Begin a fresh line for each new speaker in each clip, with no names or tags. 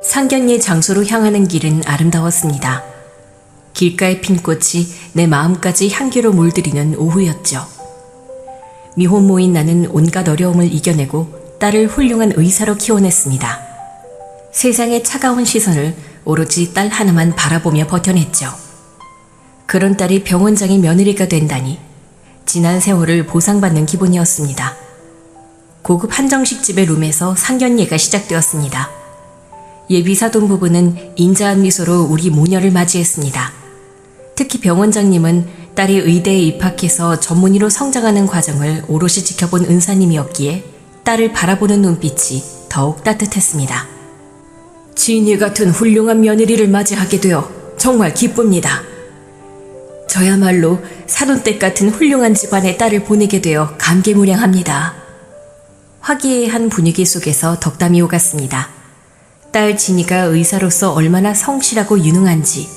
상견례 장소로 향하는 길은 아름다웠습니다. 길가에 핀 꽃이 내 마음까지 향기로 물들이는 오후였죠. 미혼모인 나는 온갖 어려움을 이겨내고 딸을 훌륭한 의사로 키워냈습니다. 세상의 차가운 시선을 오로지 딸 하나만 바라보며 버텨냈죠. 그런 딸이 병원장의 며느리가 된다니 지난 세월을 보상받는 기분이었습니다. 고급 한정식집의 룸에서 상견례가 시작되었습니다. 예비사돈 부부는 인자한 미소로 우리 모녀를 맞이했습니다. 특히 병원장님은 딸이 의대에 입학해서 전문의로 성장하는 과정을 오롯이 지켜본 은사님이었기에 딸을 바라보는 눈빛이 더욱 따뜻했습니다. 진이 같은 훌륭한 며느리를 맞이하게 되어 정말 기쁩니다. 저야말로 사돈댁 같은 훌륭한 집안의 딸을 보내게 되어 감개무량합니다. 화기애애한 분위기 속에서 덕담이 오갔습니다. 딸 진이가 의사로서 얼마나 성실하고 유능한지,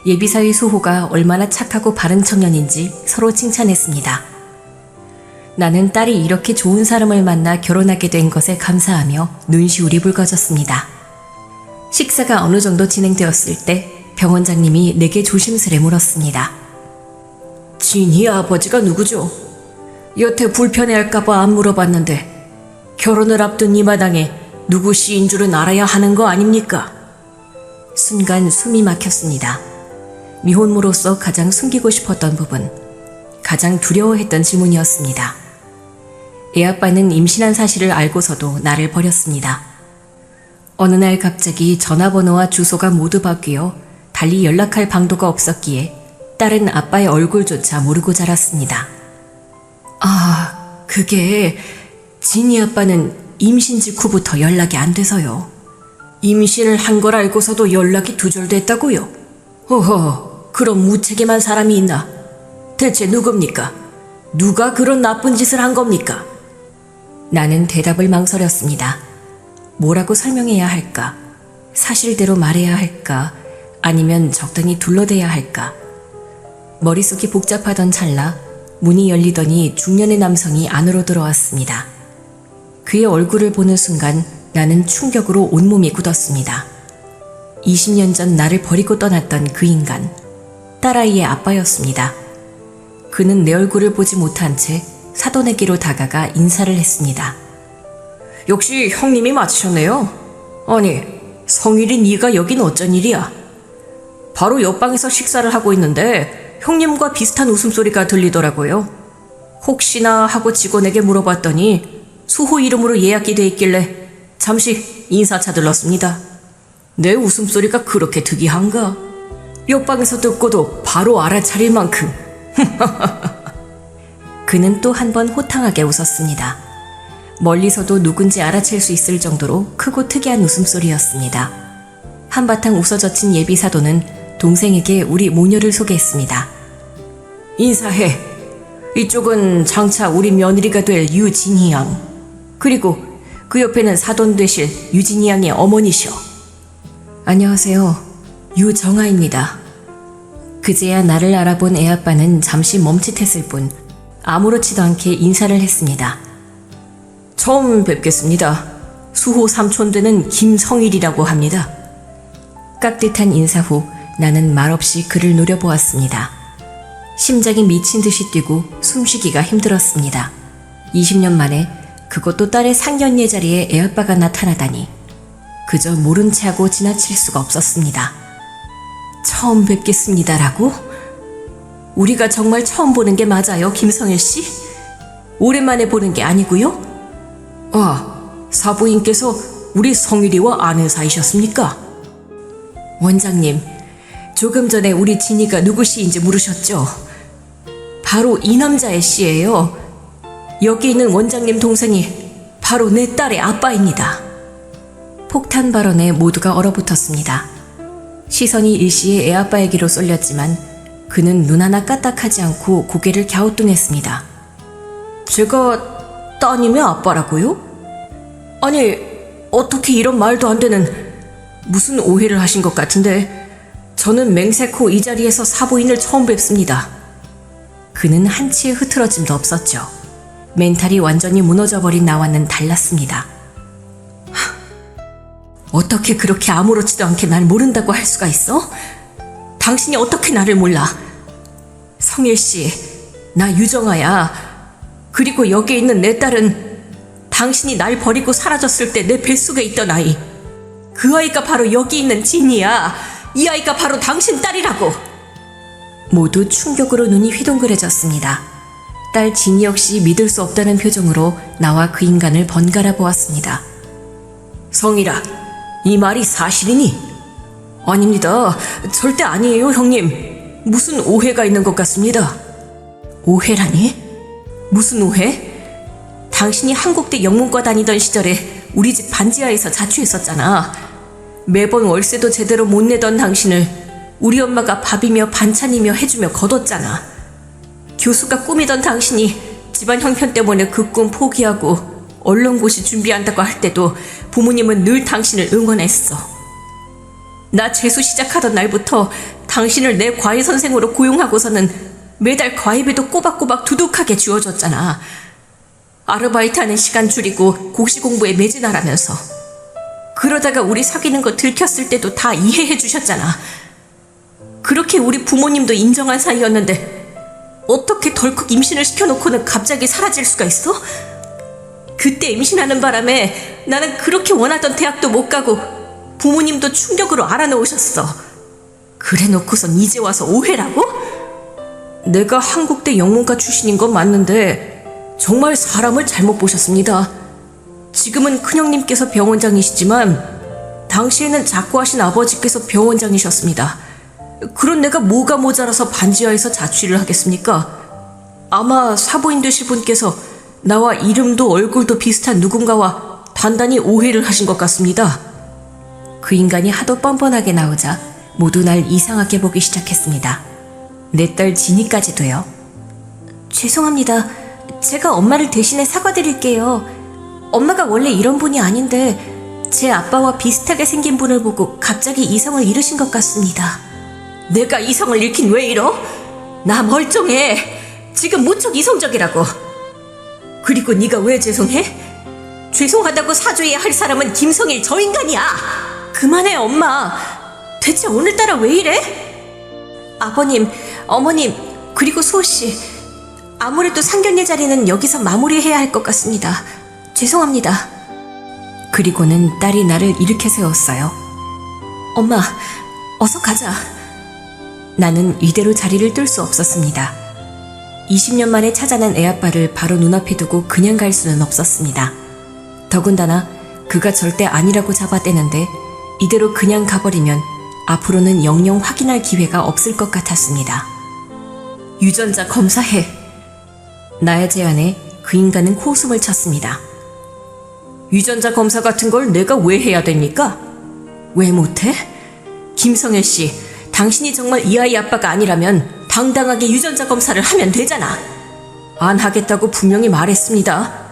예비사위 수호가 얼마나 착하고 바른 청년인지 서로 칭찬했습니다. 나는 딸이 이렇게 좋은 사람을 만나 결혼하게 된 것에 감사하며 눈시울이 붉어졌습니다. 식사가 어느 정도 진행되었을 때 병원장님이 내게 조심스레 물었습니다. 진이 아버지가 누구죠? 여태 불편해할까봐 안 물어봤는데 결혼을 앞둔 이 마당에 누구 씨인 줄은 알아야 하는 거 아닙니까? 순간 숨이 막혔습니다. 미혼모로서 가장 숨기고 싶었던 부분, 가장 두려워했던 질문이었습니다. 애아빠는 임신한 사실을 알고서도 나를 버렸습니다. 어느 날 갑자기 전화번호와 주소가 모두 바뀌어 달리 연락할 방도가 없었기에 딸은 아빠의 얼굴조차 모르고 자랐습니다. 그게 진이 아빠는 임신 직후부터 연락이 안 돼서요. 임신을 한 걸 알고서도 연락이 두절됐다고요? 허허, 그런 무책임한 사람이 있나? 대체 누굽니까? 누가 그런 나쁜 짓을 한 겁니까? 나는 대답을 망설였습니다. 뭐라고 설명해야 할까? 사실대로 말해야 할까? 아니면 적당히 둘러대야 할까? 머릿속이 복잡하던 찰나 문이 열리더니 중년의 남성이 안으로 들어왔습니다. 그의 얼굴을 보는 순간 나는 충격으로 온몸이 굳었습니다. 20년 전 나를 버리고 떠났던 그 인간, 딸아이의 아빠였습니다. 그는 내 얼굴을 보지 못한 채 사돈에게로 다가가 인사를 했습니다. 역시 형님이 맞으셨네요. 아니, 성일이 네가 여긴 어쩐 일이야? 바로 옆방에서 식사를 하고 있는데 형님과 비슷한 웃음소리가 들리더라고요. 혹시나 하고 직원에게 물어봤더니 수호 이름으로 예약이 돼 있길래 잠시 인사차 들렀습니다. 내 웃음소리가 그렇게 특이한가? 옆방에서 듣고도 바로 알아차릴 만큼. 그는 또 한 번 호탕하게 웃었습니다. 멀리서도 누군지 알아챌 수 있을 정도로 크고 특이한 웃음소리였습니다. 한바탕 웃어젖힌 예비사도는 동생에게 우리 모녀를 소개했습니다. 인사해. 이쪽은 장차 우리 며느리가 될 유진이 양. 그리고 그 옆에는 사돈 되실 유진이 양의 어머니셔. 안녕하세요. 유정아입니다. 그제야 나를 알아본 애아빠는 잠시 멈칫했을 뿐 아무렇지도 않게 인사를 했습니다. 처음 뵙겠습니다. 수호 삼촌 되는 김성일이라고 합니다. 깍듯한 인사 후 나는 말없이 그를 노려보았습니다. 심장이 미친 듯이 뛰고 숨쉬기가 힘들었습니다. 20년 만에 그것도 딸의 상견례 자리에 애아빠가 나타나다니 그저 모른 채 하고 지나칠 수가 없었습니다. 처음 뵙겠습니다라고? 우리가 정말 처음 보는 게 맞아요, 김성일 씨? 오랜만에 보는 게 아니고요? 사부인께서 우리 성일이와 아는 사이셨습니까? 원장님, 조금 전에 우리 진이가 누구시인지 물으셨죠? 바로 이 남자의 씨예요. 여기 있는 원장님 동생이 바로 내 딸의 아빠입니다. 폭탄 발언에 모두가 얼어붙었습니다. 시선이 일시에 애아빠에게로 쏠렸지만 그는 눈 하나 까딱하지 않고 고개를 갸우뚱했습니다. 제가 따님의 아빠라고요? 아니, 어떻게 이런 말도 안 되는, 무슨 오해를 하신 것 같은데 저는 맹세코 이 자리에서 사부인을 처음 뵙습니다. 그는 한치의 흐트러짐도 없었죠. 멘탈이 완전히 무너져버린 나와는 달랐습니다. 어떻게 그렇게 아무렇지도 않게 날 모른다고 할 수가 있어? 당신이 어떻게 나를 몰라? 성일씨, 나 유정아야. 그리고 여기 있는 내 딸은 당신이 날 버리고 사라졌을 때 내 뱃속에 있던 아이. 그 아이가 바로 여기 있는 진이야. 이 아이가 바로 당신 딸이라고. 모두 충격으로 눈이 휘둥그레졌습니다. 딸 진이 역시 믿을 수 없다는 표정으로 나와 그 인간을 번갈아 보았습니다. 성일아, 이 말이 사실이니? 아닙니다. 절대 아니에요, 형님. 무슨 오해가 있는 것 같습니다. 오해라니? 무슨 오해? 당신이 한국대 영문과 다니던 시절에 우리 집 반지하에서 자취했었잖아. 매번 월세도 제대로 못 내던 당신을 우리 엄마가 밥이며 반찬이며 해주며 거뒀잖아. 교수가 꿈이던 당신이 집안 형편 때문에 그 꿈 포기하고 언론고시 준비한다고 할 때도 부모님은 늘 당신을 응원했어. 나 재수 시작하던 날부터 당신을 내 과외 선생으로 고용하고서는 매달 과외비도 꼬박꼬박 두둑하게 주어줬잖아. 아르바이트하는 시간 줄이고 고시 공부에 매진하라면서. 그러다가 우리 사귀는 거 들켰을 때도 다 이해해 주셨잖아. 그렇게 우리 부모님도 인정한 사이였는데 어떻게 덜컥 임신을 시켜놓고는 갑자기 사라질 수가 있어? 그때 임신하는 바람에 나는 그렇게 원하던 대학도 못 가고 부모님도 충격으로 알아놓으셨어. 그래 놓고선 이제 와서 오해라고? 내가 한국대 영문과 출신인 건 맞는데 정말 사람을 잘못 보셨습니다. 지금은 큰형님께서 병원장이시지만 당시에는 작고하신 아버지께서 병원장이셨습니다. 그런 내가 뭐가 모자라서 반지하에서 자취를 하겠습니까? 아마 사부인 되실 분께서 나와 이름도 얼굴도 비슷한 누군가와 단단히 오해를 하신 것 같습니다. 그 인간이 하도 뻔뻔하게 나오자 모두 날 이상하게 보기 시작했습니다. 내 딸 진이까지도요. 죄송합니다. 제가 엄마를 대신해 사과드릴게요. 엄마가 원래 이런 분이 아닌데 제 아빠와 비슷하게 생긴 분을 보고 갑자기 이성을 잃으신 것 같습니다. 내가 이성을 잃긴 왜 잃어? 나 멀쩡해. 지금 무척 이성적이라고. 그리고 네가 왜 죄송해? 죄송하다고 사죄해야 할 사람은 김성일 저 인간이야. 그만해 엄마. 대체 오늘따라 왜 이래? 아버님, 어머님, 그리고 수호씨, 아무래도 상견례 자리는 여기서 마무리해야 할 것 같습니다. 죄송합니다. 그리고는 딸이 나를 일으켜 세웠어요. 엄마, 어서 가자. 나는 이대로 자리를 뜰 수 없었습니다. 20년 만에 찾아낸 애아빠를 바로 눈앞에 두고 그냥 갈 수는 없었습니다. 더군다나 그가 절대 아니라고 잡아떼는데 이대로 그냥 가버리면 앞으로는 영영 확인할 기회가 없을 것 같았습니다. 유전자 검사해. 나의 제안에 그 인간은 코웃음을 쳤습니다. 유전자 검사 같은 걸 내가 왜 해야 됩니까? 왜 못해? 김성일 씨, 당신이 정말 이 아이 아빠가 아니라면 당당하게 유전자 검사를 하면 되잖아. 안 하겠다고 분명히 말했습니다.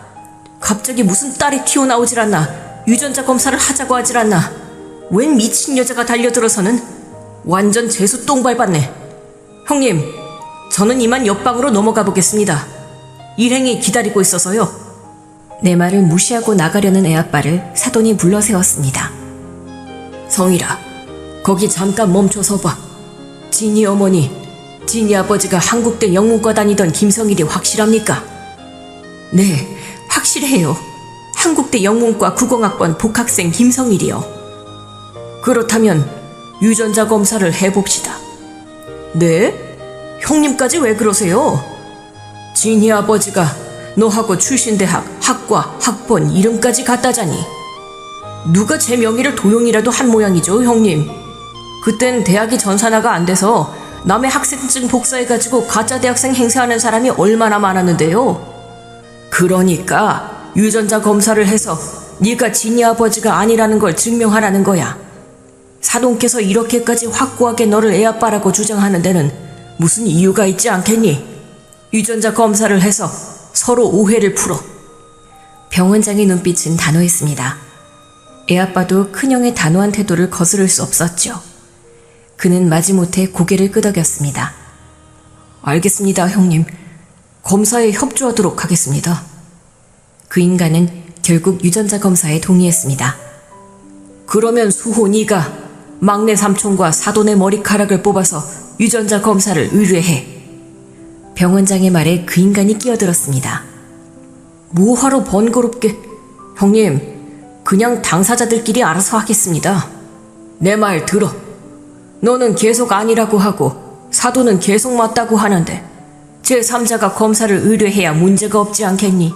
갑자기 무슨 딸이 튀어나오질 않나. 유전자 검사를 하자고 하질 않나. 웬 미친 여자가 달려들어서는 완전 재수 똥 밟았네. 형님, 저는 이만 옆방으로 넘어가 보겠습니다. 일행이 기다리고 있어서요. 내 말을 무시하고 나가려는 애아빠를 사돈이 불러 세웠습니다. 성일아, 거기 잠깐 멈춰서 봐. 진이 어머니, 진이 아버지가 한국대 영문과 다니던 김성일이 확실합니까? 네, 확실해요. 한국대 영문과 90학번 복학생 김성일이요. 그렇다면 유전자 검사를 해봅시다. 네? 형님까지 왜 그러세요? 진이 아버지가 너하고 출신 대학, 학과, 학번 이름까지 갖다자니 누가 제 명의를 도용이라도 한 모양이죠, 형님. 그땐 대학이 전산화가 안 돼서 남의 학생증 복사해가지고 가짜 대학생 행세하는 사람이 얼마나 많았는데요. 그러니까 유전자 검사를 해서 네가 진이 아버지가 아니라는 걸 증명하라는 거야. 사돈께서 이렇게까지 확고하게 너를 애아빠라고 주장하는 데는 무슨 이유가 있지 않겠니? 유전자 검사를 해서 서로 오해를 풀어. 병원장의 눈빛은 단호했습니다. 애아빠도 큰형의 단호한 태도를 거스를 수 없었죠. 그는 마지못해 고개를 끄덕였습니다. 알겠습니다, 형님. 검사에 협조하도록 하겠습니다. 그 인간은 결국 유전자 검사에 동의했습니다. 그러면 수호 네가 막내 삼촌과 사돈의 머리카락을 뽑아서 유전자 검사를 의뢰해. 병원장의 말에 그 인간이 끼어들었습니다. 뭐하러 번거롭게. 형님, 그냥 당사자들끼리 알아서 하겠습니다. 내 말 들어. 너는 계속 아니라고 하고 사돈은 계속 맞다고 하는데 제3자가 검사를 의뢰해야 문제가 없지 않겠니?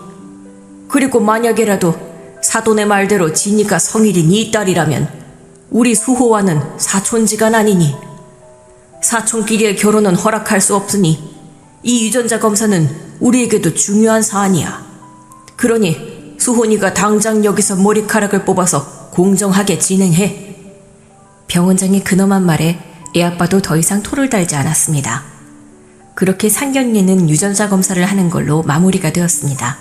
그리고 만약에라도 사돈의 말대로 진이가 성일이 네 딸이라면 우리 수호와는 사촌지간 아니니 사촌끼리의 결혼은 허락할 수 없으니 이 유전자 검사는 우리에게도 중요한 사안이야. 그러니 수호니가 당장 여기서 머리카락을 뽑아서 공정하게 진행해. 병원장의 근엄한 말에 애아빠도 더 이상 토를 달지 않았습니다. 그렇게 상견례는 유전자 검사를 하는 걸로 마무리가 되었습니다.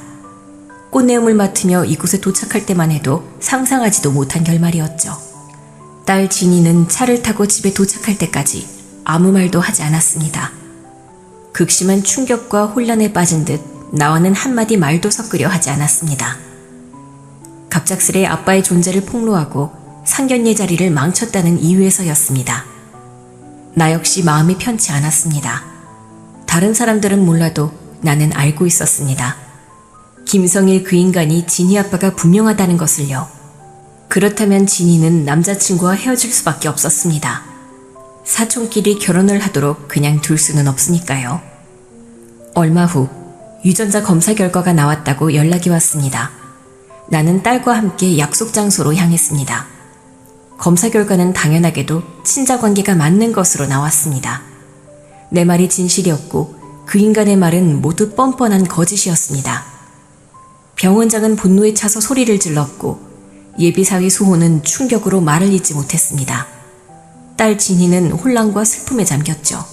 꽃내음을 맡으며 이곳에 도착할 때만 해도 상상하지도 못한 결말이었죠. 딸 진이는 차를 타고 집에 도착할 때까지 아무 말도 하지 않았습니다. 극심한 충격과 혼란에 빠진 듯 나와는 한마디 말도 섞으려 하지 않았습니다. 갑작스레 아빠의 존재를 폭로하고 상견례 자리를 망쳤다는 이유에서였습니다. 나 역시 마음이 편치 않았습니다. 다른 사람들은 몰라도 나는 알고 있었습니다. 김성일 그 인간이 진이 아빠가 분명하다는 것을요. 그렇다면 진이는 남자친구와 헤어질 수밖에 없었습니다. 사촌끼리 결혼을 하도록 그냥 둘 수는 없으니까요. 얼마 후 유전자 검사 결과가 나왔다고 연락이 왔습니다. 나는 딸과 함께 약속 장소로 향했습니다. 검사 결과는 당연하게도 친자 관계가 맞는 것으로 나왔습니다. 내 말이 진실이었고 그 인간의 말은 모두 뻔뻔한 거짓이었습니다. 병원장은 분노에 차서 소리를 질렀고 예비사위 수호는 충격으로 말을 잇지 못했습니다. 딸 진희는 혼란과 슬픔에 잠겼죠.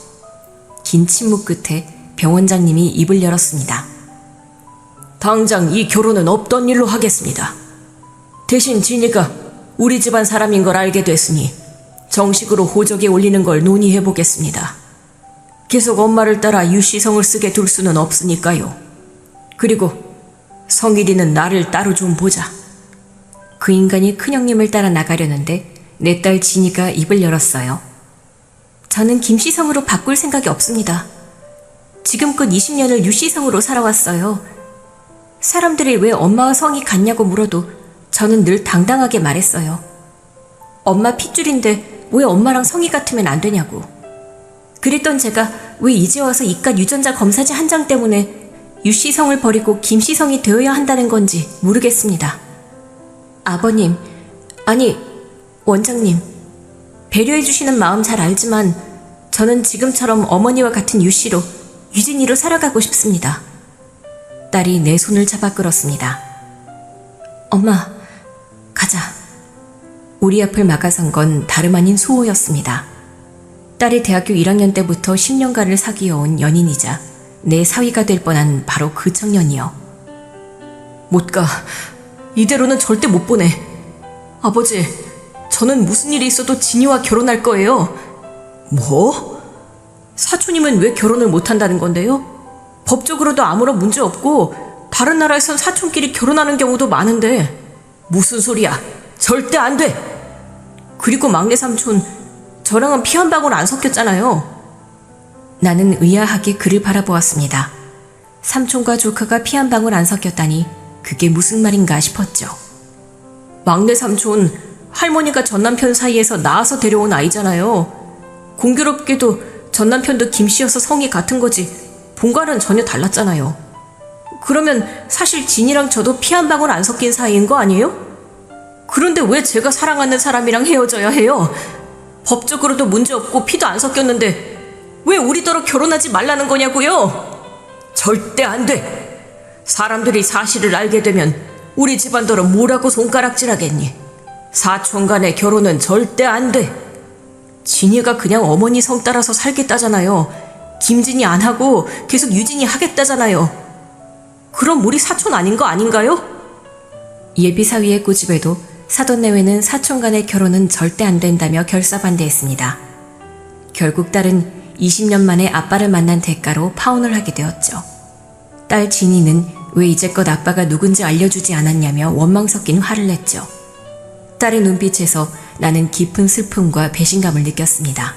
긴 침묵 끝에 병원장님이 입을 열었습니다. 당장 이 결혼은 없던 일로 하겠습니다. 대신 진희가 우리 집안 사람인 걸 알게 됐으니 정식으로 호적에 올리는 걸 논의해 보겠습니다. 계속 엄마를 따라 유씨성을 쓰게 둘 수는 없으니까요. 그리고 성일이는 나를 따로 좀 보자. 그 인간이 큰형님을 따라 나가려는데 내 딸 진이가 입을 열었어요. 저는 김씨성으로 바꿀 생각이 없습니다. 지금껏 20년을 유씨성으로 살아왔어요. 사람들이 왜 엄마와 성이 같냐고 물어도 저는 늘 당당하게 말했어요. 엄마 핏줄인데 왜 엄마랑 성이 같으면 안 되냐고. 그랬던 제가 왜 이제 와서 이깟 유전자 검사지 한 장 때문에 유씨성을 버리고 김씨성이 되어야 한다는 건지 모르겠습니다. 아버님, 아니 원장님, 배려해 주시는 마음 잘 알지만 저는 지금처럼 어머니와 같은 유씨로 유진이로 살아가고 싶습니다. 딸이 내 손을 잡아 끌었습니다. 엄마, 가자. 우리 앞을 막아선 건 다름 아닌 수호였습니다. 딸이 대학교 1학년 때부터 10년간을 사귀어온 연인이자 내 사위가 될 뻔한 바로 그 청년이요. 못 가. 이대로는 절대 못 보내. 아버지, 저는 무슨 일이 있어도 진이와 결혼할 거예요. 뭐? 사촌님은 왜 결혼을 못한다는 건데요? 법적으로도 아무런 문제 없고 다른 나라에선 사촌끼리 결혼하는 경우도 많은데. 무슨 소리야. 절대 안 돼. 그리고 막내 삼촌, 저랑은 피 한 방울 안 섞였잖아요. 나는 의아하게 그를 바라보았습니다. 삼촌과 조카가 피 한 방울 안 섞였다니 그게 무슨 말인가 싶었죠. 막내 삼촌, 할머니가 전남편 사이에서 낳아서 데려온 아이잖아요. 공교롭게도 전남편도 김씨여서 성이 같은 거지 본과는 전혀 달랐잖아요. 그러면 사실 진이랑 저도 피 한 방울 안 섞인 사이인 거 아니에요? 그런데 왜 제가 사랑하는 사람이랑 헤어져야 해요? 법적으로도 문제없고 피도 안 섞였는데 왜 우리더러 결혼하지 말라는 거냐고요? 절대 안 돼. 사람들이 사실을 알게 되면 우리 집안더러 뭐라고 손가락질하겠니? 사촌 간의 결혼은 절대 안 돼. 진이가 그냥 어머니 성 따라서 살겠다잖아요. 김진이 안 하고 계속 유진이 하겠다잖아요. 그럼 우리 사촌 아닌 거 아닌가요? 예비사위의 고집에도 사돈 내외는 사촌 간의 결혼은 절대 안 된다며 결사반대했습니다. 결국 딸은 20년 만에 아빠를 만난 대가로 파혼을 하게 되었죠. 딸 진이는 왜 이제껏 아빠가 누군지 알려주지 않았냐며 원망 섞인 화를 냈죠. 딸의 눈빛에서 나는 깊은 슬픔과 배신감을 느꼈습니다.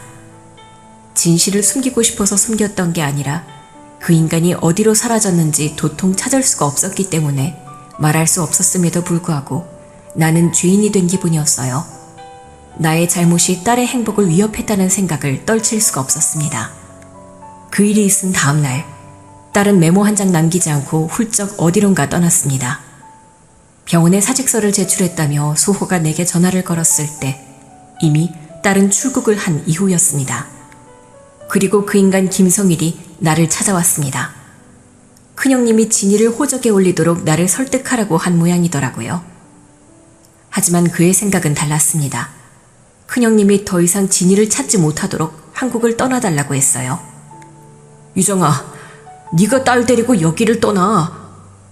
진실을 숨기고 싶어서 숨겼던 게 아니라 그 인간이 어디로 사라졌는지 도통 찾을 수가 없었기 때문에 말할 수 없었음에도 불구하고 나는 죄인이 된 기분이었어요. 나의 잘못이 딸의 행복을 위협했다는 생각을 떨칠 수가 없었습니다. 그 일이 있은 다음 날, 딸은 메모 한 장 남기지 않고 훌쩍 어디론가 떠났습니다. 병원에 사직서를 제출했다며 수호가 내게 전화를 걸었을 때 이미 딸은 출국을 한 이후였습니다. 그리고 그 인간 김성일이 나를 찾아왔습니다. 큰형님이 진이를 호적에 올리도록 나를 설득하라고 한 모양이더라고요. 하지만 그의 생각은 달랐습니다. 큰형님이 더 이상 진이를 찾지 못하도록 한국을 떠나달라고 했어요. 유정아, 네가 딸 데리고 여기를 떠나.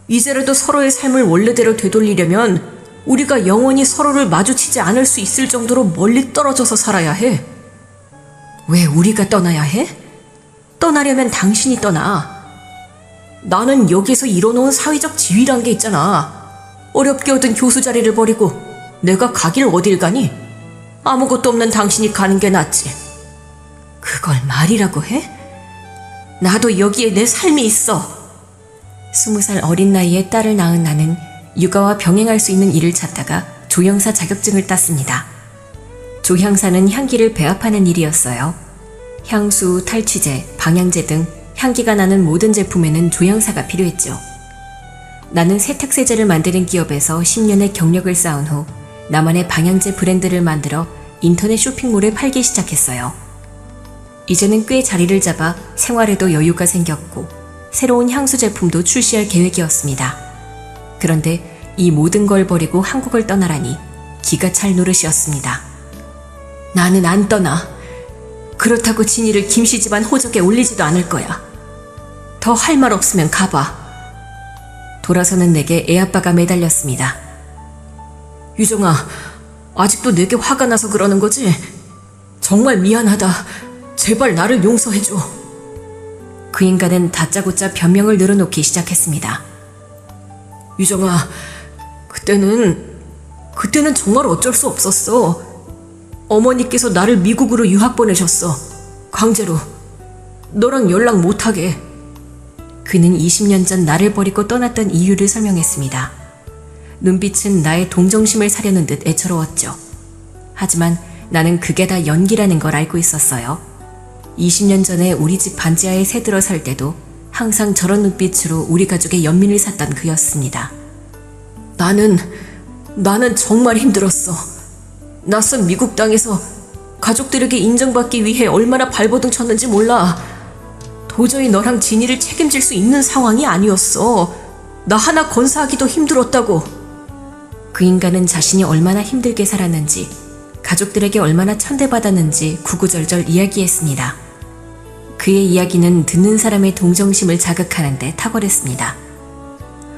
이제라도 서로의 삶을 원래대로 되돌리려면 우리가 영원히 서로를 마주치지 않을 수 있을 정도로 멀리 떨어져서 살아야 해. 왜 우리가 떠나야 해? 떠나려면 당신이 떠나. 나는 여기서 이뤄놓은 사회적 지위란 게 있잖아. 어렵게 얻은 교수 자리를 버리고 내가 가길 어딜 가니? 아무것도 없는 당신이 가는 게 낫지. 그걸 말이라고 해? 나도 여기에 내 삶이 있어. 20살 어린 나이에 딸을 낳은 나는 육아와 병행할 수 있는 일을 찾다가 조향사 자격증을 땄습니다. 조향사는 향기를 배합하는 일이었어요. 향수, 탈취제, 방향제 등 향기가 나는 모든 제품에는 조향사가 필요했죠. 나는 세탁세제를 만드는 기업에서 10년의 경력을 쌓은 후 나만의 방향제 브랜드를 만들어 인터넷 쇼핑몰에 팔기 시작했어요. 이제는 꽤 자리를 잡아 생활에도 여유가 생겼고 새로운 향수 제품도 출시할 계획이었습니다. 그런데 이 모든 걸 버리고 한국을 떠나라니 기가 찰 노릇이었습니다. 나는 안 떠나. 그렇다고 진이를 김씨 집안 호적에 올리지도 않을 거야. 더 할 말 없으면 가봐. 돌아서는 내게 애아빠가 매달렸습니다. 유정아, 아직도 내게 화가 나서 그러는 거지? 정말 미안하다. 제발 나를 용서해줘. 그 인간은 다짜고짜 변명을 늘어놓기 시작했습니다. 유정아, 그때는 정말 어쩔 수 없었어. 어머니께서 나를 미국으로 유학 보내셨어. 강제로. 너랑 연락 못하게. 그는 20년 전 나를 버리고 떠났던 이유를 설명했습니다. 눈빛은 나의 동정심을 사려는 듯 애처로웠죠. 하지만 나는 그게 다 연기라는 걸 알고 있었어요. 20년 전에 우리 집 반지하에 새들어 살 때도 항상 저런 눈빛으로 우리 가족의 연민을 샀던 그였습니다. 나는 정말 힘들었어. 낯선 미국 땅에서 가족들에게 인정받기 위해 얼마나 발버둥 쳤는지 몰라. 도저히 너랑 진이를 책임질 수 있는 상황이 아니었어. 나 하나 건사하기도 힘들었다고. 그 인간은 자신이 얼마나 힘들게 살았는지, 가족들에게 얼마나 천대받았는지 구구절절 이야기했습니다. 그의 이야기는 듣는 사람의 동정심을 자극하는 데 탁월했습니다.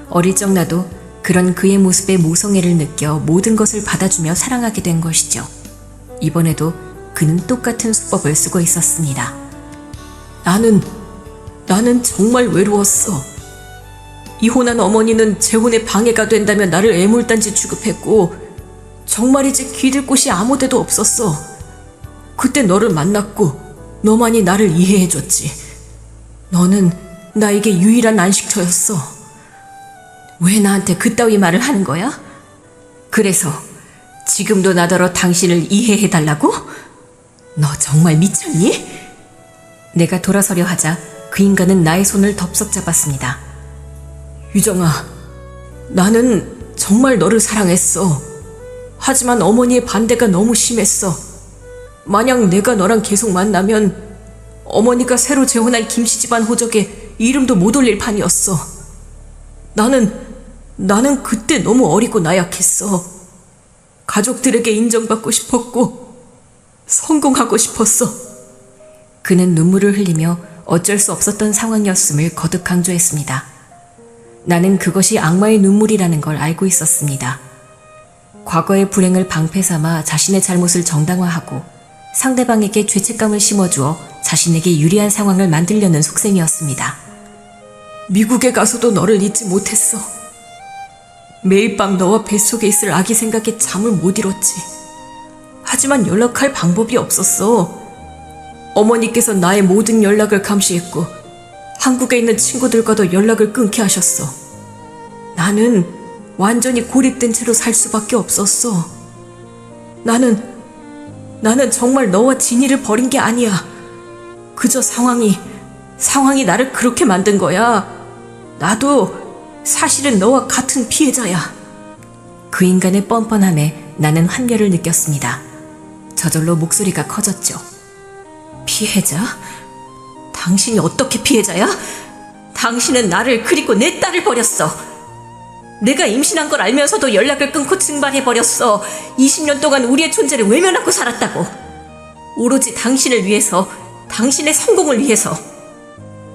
어릴 적 나도 그런 그의 모습에 모성애를 느껴 모든 것을 받아주며 사랑하게 된 것이죠. 이번에도 그는 똑같은 수법을 쓰고 있었습니다. 나는 정말 외로웠어. 이혼한 어머니는 재혼에 방해가 된다며 나를 애물단지 취급했고 정말 이제 기댈 곳이 아무 데도 없었어. 그때 너를 만났고 너만이 나를 이해해줬지. 너는 나에게 유일한 안식처였어. 왜 나한테 그따위 말을 하는 거야? 그래서 지금도 나더러 당신을 이해해달라고? 너 정말 미쳤니? 내가 돌아서려 하자 그 인간은 나의 손을 덥석 잡았습니다. 유정아, 나는 정말 너를 사랑했어. 하지만 어머니의 반대가 너무 심했어. 만약 내가 너랑 계속 만나면 어머니가 새로 재혼할 김씨 집안 호적에 이름도 못 올릴 판이었어. 나는 그때 너무 어리고 나약했어. 가족들에게 인정받고 싶었고 성공하고 싶었어. 그는 눈물을 흘리며 어쩔 수 없었던 상황이었음을 거듭 강조했습니다. 나는 그것이 악마의 눈물이라는 걸 알고 있었습니다. 과거의 불행을 방패 삼아 자신의 잘못을 정당화하고 상대방에게 죄책감을 심어주어 자신에게 유리한 상황을 만들려는 속셈이었습니다. 미국에 가서도 너를 잊지 못했어. 매일 밤 너와 뱃속에 있을 아기 생각에 잠을 못 이뤘지. 하지만 연락할 방법이 없었어. 어머니께서 나의 모든 연락을 감시했고 한국에 있는 친구들과도 연락을 끊게 하셨어. 나는 완전히 고립된 채로 살 수밖에 없었어. 나는 정말 너와 진이를 버린 게 아니야. 그저 상황이 나를 그렇게 만든 거야. 나도 사실은 너와 같은 피해자야. 그 인간의 뻔뻔함에 나는 환멸을 느꼈습니다. 저절로 목소리가 커졌죠. 피해자? 당신이 어떻게 피해자야? 당신은 나를 그리고 내 딸을 버렸어. 내가 임신한 걸 알면서도 연락을 끊고 증발해버렸어. 20년 동안 우리의 존재를 외면하고 살았다고. 오로지 당신을 위해서, 당신의 성공을 위해서.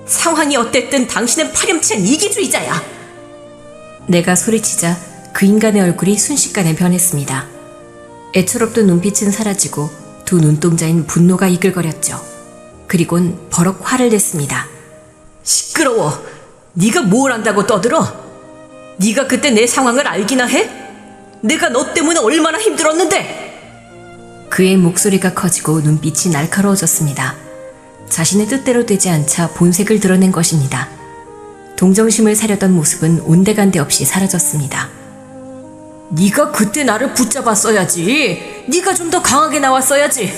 상황이 어땠든 당신은 파렴치한 이기주의자야. 내가 소리치자 그 인간의 얼굴이 순식간에 변했습니다. 애처롭던 눈빛은 사라지고 두 눈동자인 분노가 이글거렸죠. 그리곤 버럭 화를 냈습니다. 시끄러워. 네가 뭘 안다고 떠들어? 네가 그때 내 상황을 알기나 해? 내가 너 때문에 얼마나 힘들었는데! 그의 목소리가 커지고 눈빛이 날카로워졌습니다. 자신의 뜻대로 되지 않자 본색을 드러낸 것입니다. 동정심을 사려던 모습은 온데간데 없이 사라졌습니다. 네가 그때 나를 붙잡았어야지. 네가 좀 더 강하게 나왔어야지.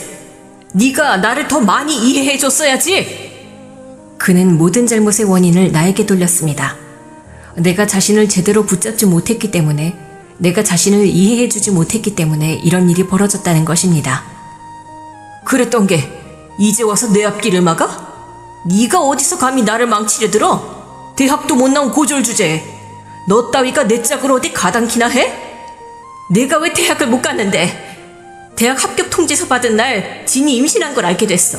네가 나를 더 많이 이해해줬어야지. 그는 모든 잘못의 원인을 나에게 돌렸습니다. 내가 자신을 제대로 붙잡지 못했기 때문에, 내가 자신을 이해해주지 못했기 때문에 이런 일이 벌어졌다는 것입니다. 그랬던 게 이제 와서 내 앞길을 막아? 네가 어디서 감히 나를 망치려 들어? 대학도 못 나온 고졸 주제에 너 따위가 내 짝으로 어디 가당키나 해? 내가 왜 대학을 못 갔는데? 대학 합격 통지서 받은 날 진이 임신한 걸 알게 됐어.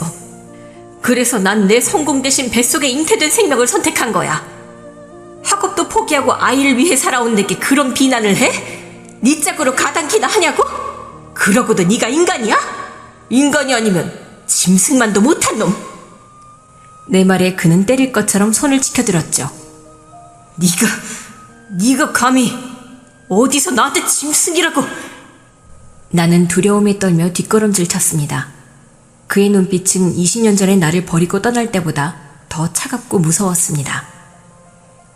그래서 난 내 성공 대신 뱃속에 잉태된 생명을 선택한 거야. 학업도 포기하고 아이를 위해 살아온 내게 그런 비난을 해? 네 짝으로 가당키나 하냐고? 그러고도 네가 인간이야? 인간이 아니면 짐승만도 못한 놈. 내 말에 그는 때릴 것처럼 손을 치켜들었죠. 네가 감히 어디서 나한테 짐승이라고. 나는 두려움에 떨며 뒷걸음질 쳤습니다. 그의 눈빛은 20년 전에 나를 버리고 떠날 때보다 더 차갑고 무서웠습니다.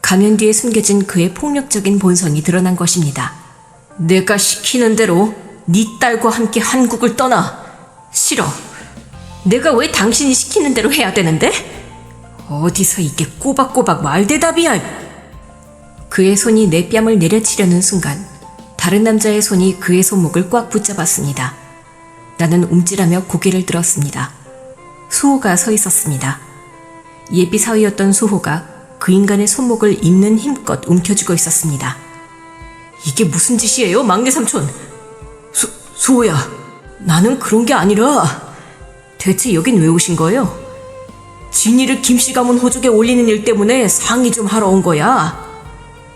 가면 뒤에 숨겨진 그의 폭력적인 본성이 드러난 것입니다. 내가 시키는 대로 네 딸과 함께 한국을 떠나. 싫어. 내가 왜 당신이 시키는 대로 해야 되는데? 어디서 이게 꼬박꼬박 말대답이야. 그의 손이 내 뺨을 내려치려는 순간 다른 남자의 손이 그의 손목을 꽉 붙잡았습니다. 나는 움찔하며 고개를 들었습니다. 수호가 서 있었습니다. 예비 사위였던 수호가 그 인간의 손목을 있는 힘껏 움켜쥐고 있었습니다. 이게 무슨 짓이에요, 막내 삼촌? 수호야, 나는 그런 게 아니라 대체 여긴 왜 오신 거예요? 진이를 김씨 가문 호족에 올리는 일 때문에 상의 좀 하러 온 거야.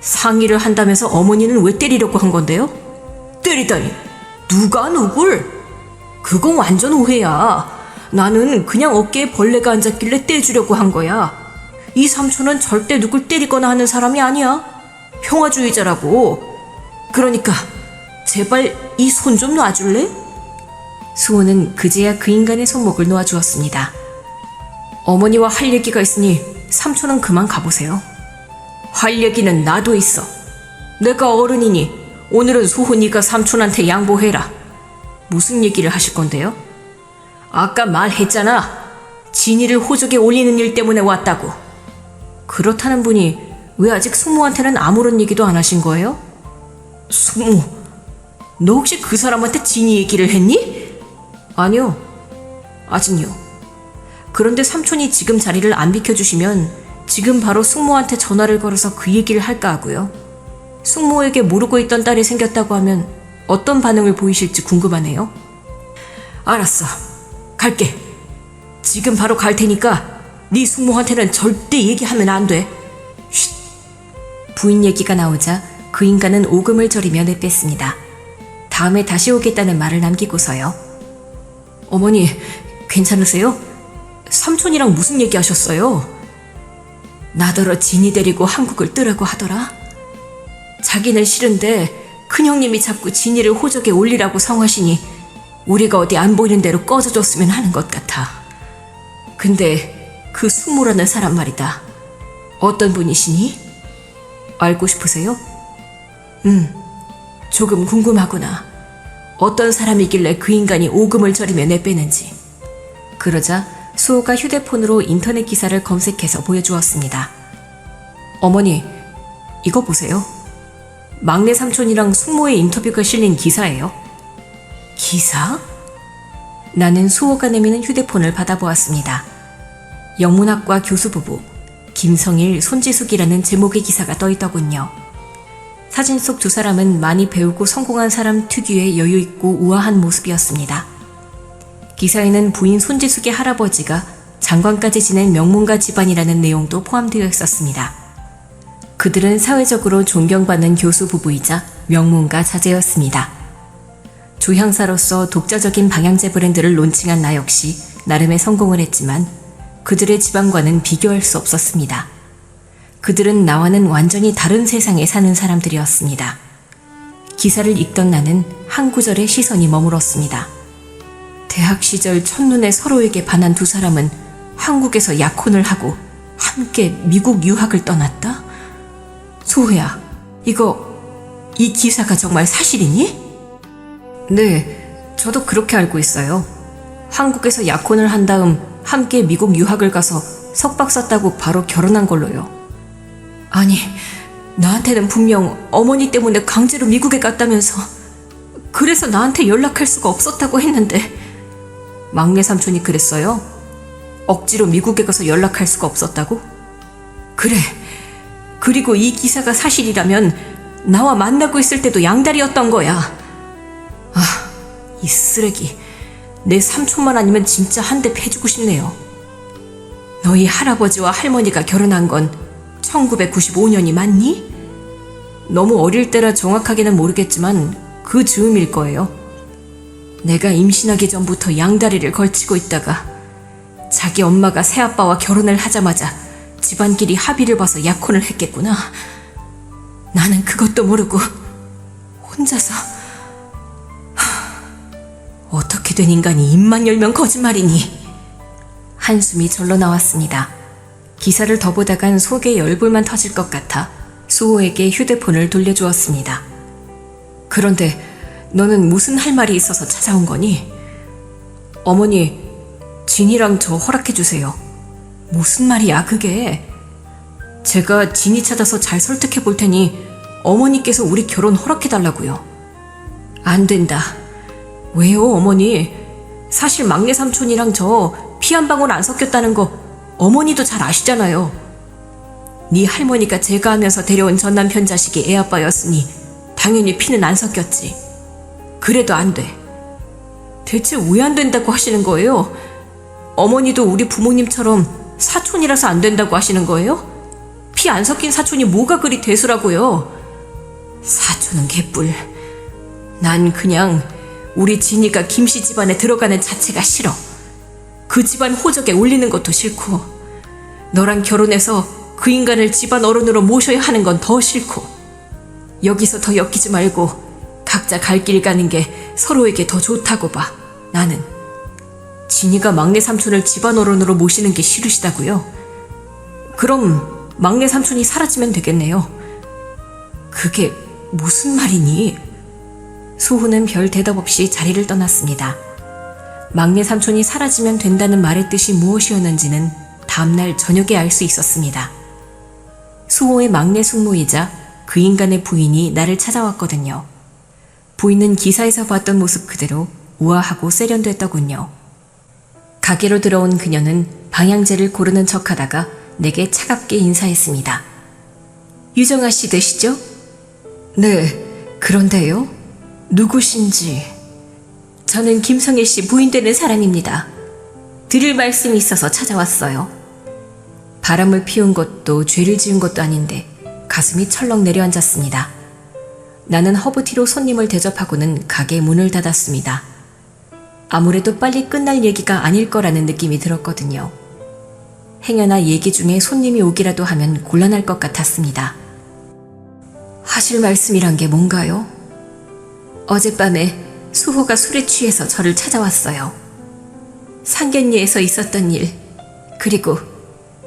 상의를 한다면서 어머니는 왜 때리려고 한 건데요? 때리다니, 누가 누굴? 그건 완전 오해야. 나는 그냥 어깨에 벌레가 앉았길래 떼주려고 한 거야. 이 삼촌은 절대 누굴 때리거나 하는 사람이 아니야. 평화주의자라고. 그러니까 제발 이 손 좀 놔줄래? 수호는 그제야 그 인간의 손목을 놓아주었습니다. 어머니와 할 얘기가 있으니 삼촌은 그만 가보세요. 할 얘기는 나도 있어. 내가 어른이니 오늘은 수호니가 삼촌한테 양보해라. 무슨 얘기를 하실 건데요? 아까 말했잖아. 진이를 호적에 올리는 일 때문에 왔다고. 그렇다는 분이 왜 아직 숙모한테는 아무런 얘기도 안 하신 거예요? 숙모, 너 혹시 그 사람한테 진이 얘기를 했니? 아니요, 아직요. 그런데 삼촌이 지금 자리를 안 비켜주시면 지금 바로 숙모한테 전화를 걸어서 그 얘기를 할까 하고요. 숙모에게 모르고 있던 딸이 생겼다고 하면 어떤 반응을 보이실지 궁금하네요. 알았어, 갈게. 지금 바로 갈 테니까 네 숙모한테는 절대 얘기하면 안 돼. 쉿. 부인 얘기가 나오자 그 인간은 오금을 저리며 내뺐습니다. 다음에 다시 오겠다는 말을 남기고서요. 어머니, 괜찮으세요? 삼촌이랑 무슨 얘기 하셨어요? 나더러 진이 데리고 한국을 뜨라고 하더라. 자기는 싫은데 큰형님이 자꾸 진이를 호적에 올리라고 성하시니 우리가 어디 안 보이는 대로 꺼져줬으면 하는 것 같아. 근데 그 숙모라는 사람 말이다. 어떤 분이시니? 알고 싶으세요? 조금 궁금하구나. 어떤 사람이길래 그 인간이 오금을 저리며 내빼는지. 그러자 수호가 휴대폰으로 인터넷 기사를 검색해서 보여주었습니다. 어머니, 이거 보세요. 막내 삼촌이랑 숙모의 인터뷰가 실린 기사예요. 기사? 나는 수호가 내미는 휴대폰을 받아보았습니다. 영문학과 교수 부부, 김성일, 손지숙이라는 제목의 기사가 떠있더군요. 사진 속 두 사람은 많이 배우고 성공한 사람 특유의 여유있고 우아한 모습이었습니다. 기사에는 부인 손지숙의 할아버지가 장관까지 지낸 명문가 집안이라는 내용도 포함되어 있었습니다. 그들은 사회적으로 존경받는 교수 부부이자 명문가 자제였습니다. 조향사로서 독자적인 방향제 브랜드를 론칭한 나 역시 나름의 성공을 했지만 그들의 집안과는 비교할 수 없었습니다. 그들은 나와는 완전히 다른 세상에 사는 사람들이었습니다. 기사를 읽던 나는 한 구절에 시선이 머물었습니다. 대학 시절 첫눈에 서로에게 반한 두 사람은 한국에서 약혼을 하고 함께 미국 유학을 떠났다? 소호야, 이 기사가 정말 사실이니? 네, 저도 그렇게 알고 있어요. 한국에서 약혼을 한 다음 함께 미국 유학을 가서 석박 썼다고 바로 결혼한 걸로요. 아니, 나한테는 분명 어머니 때문에 강제로 미국에 갔다면서 그래서 나한테 연락할 수가 없었다고 했는데 막내 삼촌이 그랬어요? 억지로 미국에 가서 연락할 수가 없었다고? 그래. 그리고 이 기사가 사실이라면 나와 만나고 있을 때도 양다리였던 거야. 아, 이 쓰레기. 내 삼촌만 아니면 진짜 한 대 패주고 싶네요. 너희 할아버지와 할머니가 결혼한 건 1995년이 맞니? 너무 어릴 때라 정확하게는 모르겠지만 그 즈음일 거예요. 내가 임신하기 전부터 양다리를 걸치고 있다가 자기 엄마가 새아빠와 결혼을 하자마자 집안끼리 합의를 봐서 약혼을 했겠구나. 나는 그것도 모르고 혼자서 어떻게 된 인간이 입만 열면 거짓말이니? 한숨이 절로 나왔습니다. 기사를 더 보다간 속에 열불만 터질 것 같아 수호에게 휴대폰을 돌려주었습니다. 그런데 너는 무슨 할 말이 있어서 찾아온 거니? 어머니, 진이랑 저 허락해주세요. 무슨 말이야 그게? 제가 진이 찾아서 잘 설득해 볼 테니 어머니께서 우리 결혼 허락해달라고요. 안 된다. 왜요 어머니? 사실 막내 삼촌이랑 저 피 한 방울 안 섞였다는 거 어머니도 잘 아시잖아요. 네 할머니가 제가하면서 데려온 전남편 자식이 애아빠였으니 당연히 피는 안 섞였지. 그래도 안 돼. 대체 왜 안 된다고 하시는 거예요? 어머니도 우리 부모님처럼 사촌이라서 안 된다고 하시는 거예요? 피 안 섞인 사촌이 뭐가 그리 대수라고요? 사촌은 개뿔. 난 그냥 우리 진이가 김씨 집안에 들어가는 자체가 싫어. 그 집안 호적에 올리는 것도 싫고 너랑 결혼해서 그 인간을 집안 어른으로 모셔야 하는 건 더 싫고 여기서 더 엮이지 말고 각자 갈 길 가는 게 서로에게 더 좋다고 봐. 나는 진이가 막내 삼촌을 집안 어른으로 모시는 게 싫으시다고요? 그럼 막내 삼촌이 사라지면 되겠네요. 그게 무슨 말이니? 수호는 별 대답 없이 자리를 떠났습니다. 막내 삼촌이 사라지면 된다는 말의 뜻이 무엇이었는지는 다음날 저녁에 알 수 있었습니다. 수호의 막내 숙모이자 그 인간의 부인이 나를 찾아왔거든요. 부인은 기사에서 봤던 모습 그대로 우아하고 세련됐더군요. 가게로 들어온 그녀는 방향제를 고르는 척하다가 내게 차갑게 인사했습니다. 유정아 씨 되시죠? 네, 그런데요? 누구신지... 저는 김성일 씨 부인 되는 사람입니다. 드릴 말씀이 있어서 찾아왔어요. 바람을 피운 것도 죄를 지은 것도 아닌데 가슴이 철렁 내려앉았습니다. 나는 허브티로 손님을 대접하고는 가게 문을 닫았습니다. 아무래도 빨리 끝날 얘기가 아닐 거라는 느낌이 들었거든요. 행여나 얘기 중에 손님이 오기라도 하면 곤란할 것 같았습니다. 하실 말씀이란 게 뭔가요? 어젯밤에 수호가 술에 취해서 저를 찾아왔어요. 상견례에서 있었던 일, 그리고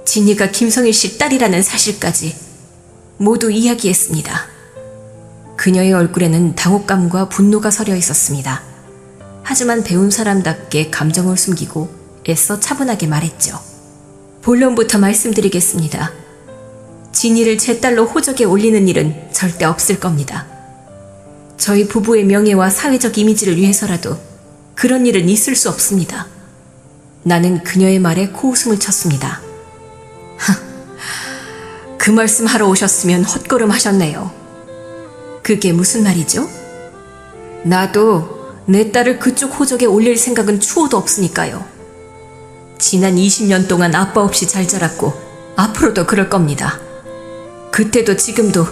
진이가 김성일 씨 딸이라는 사실까지 모두 이야기했습니다. 그녀의 얼굴에는 당혹감과 분노가 서려 있었습니다. 하지만 배운 사람답게 감정을 숨기고 애써 차분하게 말했죠. 본론부터 말씀드리겠습니다. 진이를 제 딸로 호적에 올리는 일은 절대 없을 겁니다. 저희 부부의 명예와 사회적 이미지를 위해서라도 그런 일은 있을 수 없습니다. 나는 그녀의 말에 코웃음을 쳤습니다. 그 말씀 하러 오셨으면 헛걸음 하셨네요. 그게 무슨 말이죠? 나도 내 딸을 그쪽 호적에 올릴 생각은 추호도 없으니까요. 지난 20년 동안 아빠 없이 잘 자랐고 앞으로도 그럴 겁니다. 그때도 지금도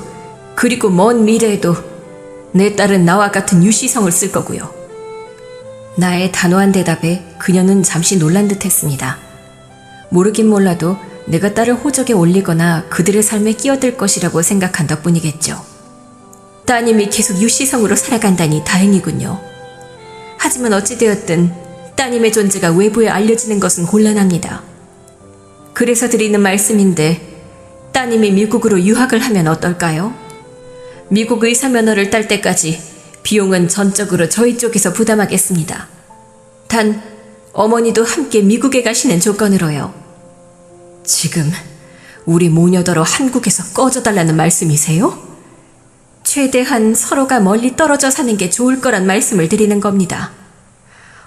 그리고 먼 미래에도 내 딸은 나와 같은 유시성을 쓸 거고요. 나의 단호한 대답에 그녀는 잠시 놀란 듯 했습니다. 모르긴 몰라도 내가 딸을 호적에 올리거나 그들의 삶에 끼어들 것이라고 생각한 덕분이겠죠. 따님이 계속 유시성으로 살아간다니 다행이군요. 하지만 어찌되었든 따님의 존재가 외부에 알려지는 것은 곤란합니다. 그래서 드리는 말씀인데 따님이 미국으로 유학을 하면 어떨까요? 미국 의사 면허를 딸 때까지 비용은 전적으로 저희 쪽에서 부담하겠습니다. 단 어머니도 함께 미국에 가시는 조건으로요. 지금 우리 모녀더러 한국에서 꺼져달라는 말씀이세요? 최대한 서로가 멀리 떨어져 사는 게 좋을 거란 말씀을 드리는 겁니다.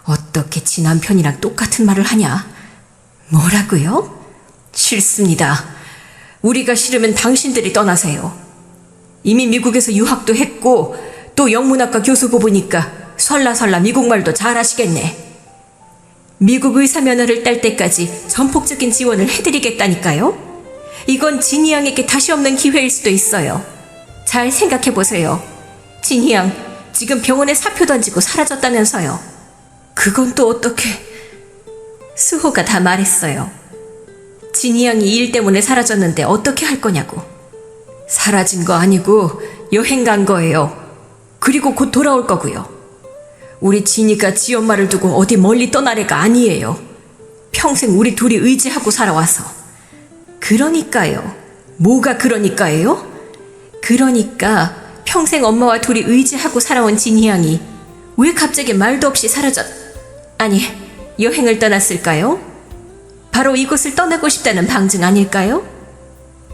어떻게 지 남편이랑 똑같은 말을 하냐? 뭐라고요? 싫습니다. 우리가 싫으면 당신들이 떠나세요. 이미 미국에서 유학도 했고 또 영문학과 교수고 보니까 설라설라 미국말도 잘하시겠네. 미국 의사 면허를 딸 때까지 전폭적인 지원을 해드리겠다니까요. 이건 진희 양에게 다시 없는 기회일 수도 있어요. 잘 생각해보세요. 진희 양 지금 병원에 사표 던지고 사라졌다면서요. 그건 또 어떻게... 수호가 다 말했어요. 진희 양이 이 일 때문에 사라졌는데 어떻게 할 거냐고. 사라진 거 아니고 여행 간 거예요. 그리고 곧 돌아올 거고요. 우리 진이가 지 엄마를 두고 어디 멀리 떠날 애가 아니에요. 평생 우리 둘이 의지하고 살아와서. 그러니까요. 뭐가 그러니까예요? 그러니까 평생 엄마와 둘이 의지하고 살아온 진희 양이 왜 갑자기 말도 없이 아니, 여행을 떠났을까요? 바로 이곳을 떠나고 싶다는 방증 아닐까요?